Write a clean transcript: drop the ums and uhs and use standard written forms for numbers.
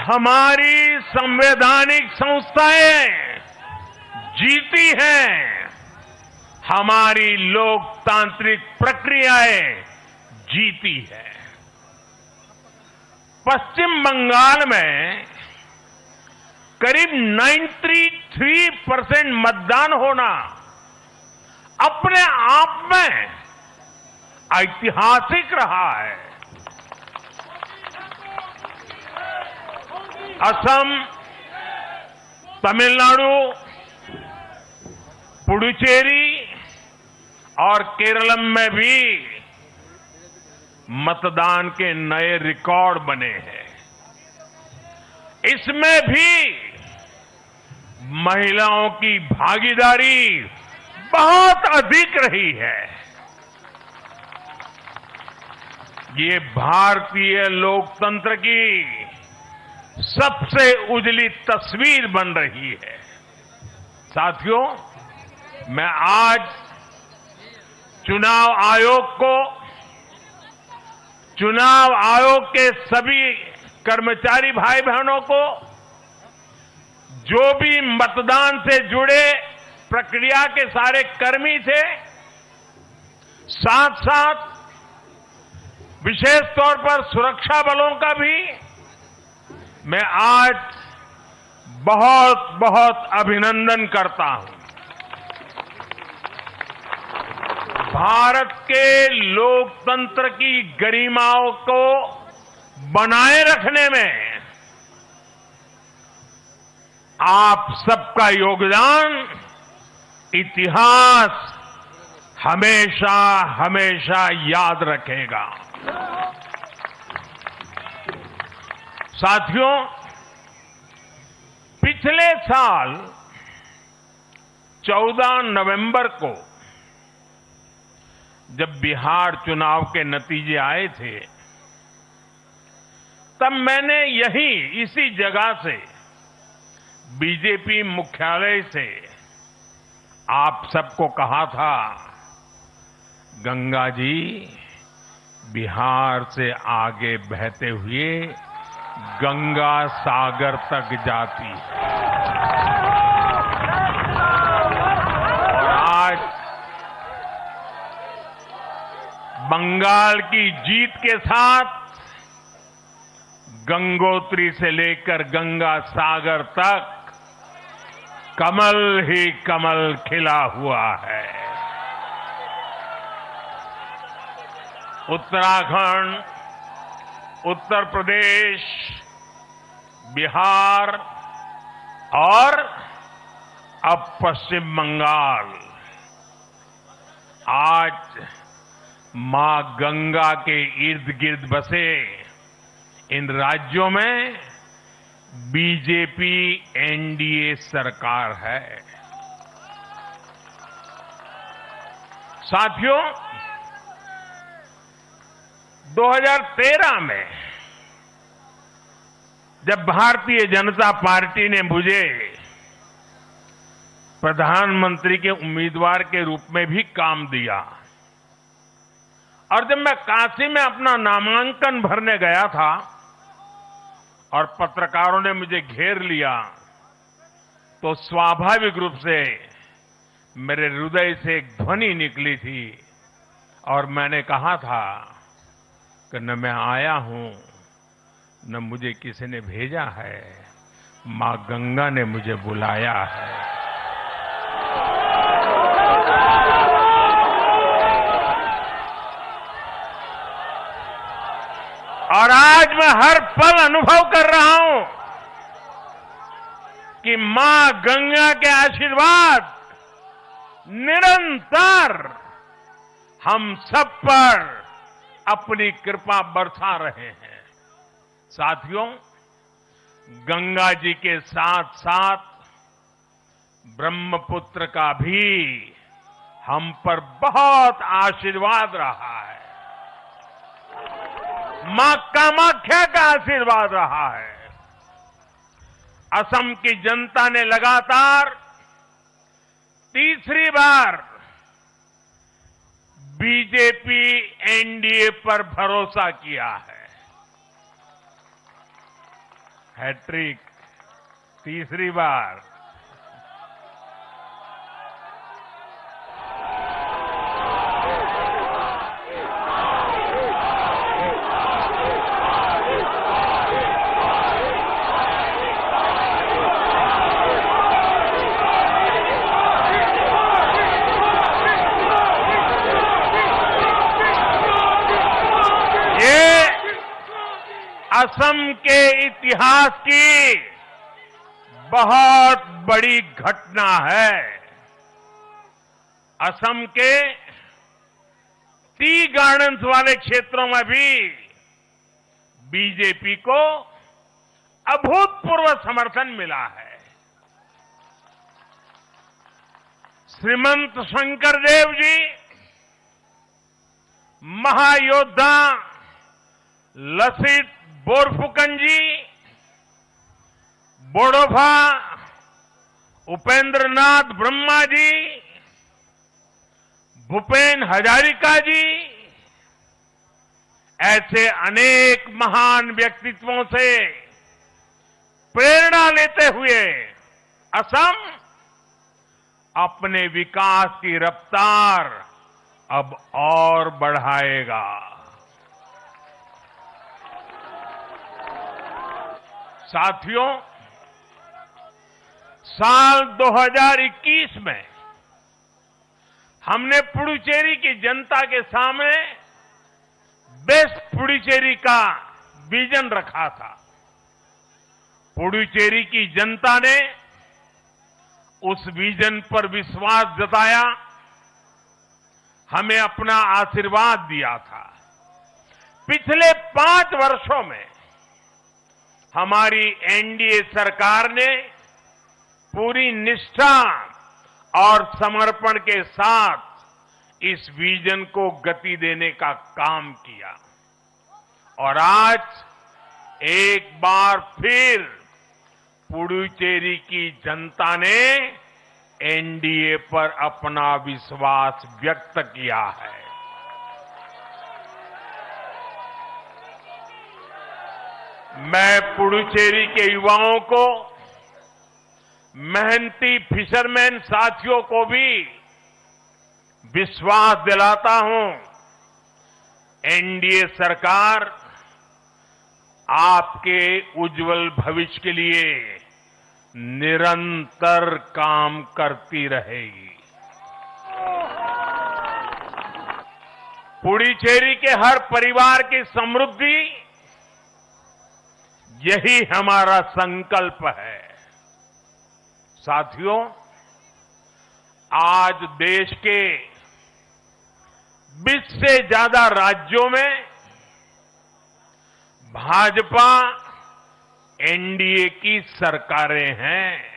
हमारी संवैधानिक संस्थाएं जीती हैं, हमारी लोकतांत्रिक प्रक्रियाएं जीती है। पश्चिम बंगाल में करीब 93% मतदान होना अपने आप में ऐतिहासिक रहा है। असम, तमिलनाडु, पुडुचेरी और केरलम में भी मतदान के नए रिकॉर्ड बने हैं। इसमें भी महिलाओं की भागीदारी बहुत अधिक रही है। ये भारतीय लोकतंत्र की सबसे उजली तस्वीर बन रही है। साथियों, मैं आज चुनाव आयोग के सभी कर्मचारी भाई बहनों को, जो भी मतदान से जुड़े प्रक्रिया के सारे कर्मी थे, साथ साथ विशेष तौर पर सुरक्षा बलों का भी मैं आज बहुत बहुत अभिनंदन करता हूं। भारत के लोकतंत्र की गरिमाओं को बनाए रखने में आप सबका योगदान इतिहास हमेशा हमेशा याद रखेगा। साथियों, पिछले साल 14 नवंबर को जब बिहार चुनाव के नतीजे आए थे, तब मैंने यहीं इसी जगह से बीजेपी मुख्यालय से आप सबको कहा था, गंगा जी बिहार से आगे बहते हुए गंगा सागर तक जाती है। और आज बंगाल की जीत के साथ गंगोत्री से लेकर गंगा सागर तक कमल ही कमल खिला हुआ है। उत्तराखंड, उत्तर प्रदेश, बिहार और अब पश्चिम बंगाल आज मां गंगा के इर्द गिर्द बसे इन राज्यों में बीजेपी एनडीए सरकार है। साथियों, 2013 में जब भारतीय जनता पार्टी ने मुझे प्रधानमंत्री के उम्मीदवार के रूप में भी काम दिया और जब मैं काशी में अपना नामांकन भरने गया था और पत्रकारों ने मुझे घेर लिया, तो स्वाभाविक रूप से मेरे हृदय से एक ध्वनि निकली थी और मैंने कहा था कि न मैं आया हूं, न मुझे किसी ने भेजा है, मां गंगा ने मुझे बुलाया है। और आज मैं हर पल अनुभव कर रहा हूं कि मां गंगा के आशीर्वाद निरंतर हम सब पर अपनी कृपा बरसा रहे हैं। साथियों, गंगा जी के साथ साथ ब्रह्मपुत्र का भी हम पर बहुत आशीर्वाद रहा है। मां कामाख्या का आशीर्वाद रहा है। असम की जनता ने लगातार तीसरी बार बीजेपी एनडीए पर भरोसा किया है। हैट्रिक, तीसरी बार। असम के इतिहास की बहुत बड़ी घटना है। असम के टी गार्डन्स वाले क्षेत्रों में भी बीजेपी को अभूतपूर्व समर्थन मिला है। श्रीमंत शंकरदेव जी, महायोद्धा लसित बोरफुकन जी, बोडोफा उपेंद्र नाथ ब्रह्मा जी, भूपेन हजारिका जी, ऐसे अनेक महान व्यक्तित्वों से प्रेरणा लेते हुए असम अपने विकास की रफ्तार अब और बढ़ाएगा। साथियों, साल 2021 में हमने पुडुचेरी की जनता के सामने बेस्ट पुडुचेरी का विजन रखा था। पुडुचेरी की जनता ने उस विजन पर विश्वास जताया, हमें अपना आशीर्वाद दिया था। पिछले 5 वर्षों में हमारी एनडीए सरकार ने पूरी निष्ठा और समर्पण के साथ इस विजन को गति देने का काम किया और आज एक बार फिर पुडुचेरी की जनता ने एनडीए पर अपना विश्वास व्यक्त किया है। मैं पुडुचेरी के युवाओं को, मेहनती फिशरमैन साथियों को भी विश्वास दिलाता हूं, एनडीए सरकार आपके उज्जवल भविष्य के लिए निरंतर काम करती रहेगी। पुडुचेरी के हर परिवार की समृद्धि, यही हमारा संकल्प है। साथियों, आज देश के 20 से ज्यादा राज्यों में भाजपा एनडीए की सरकारें हैं।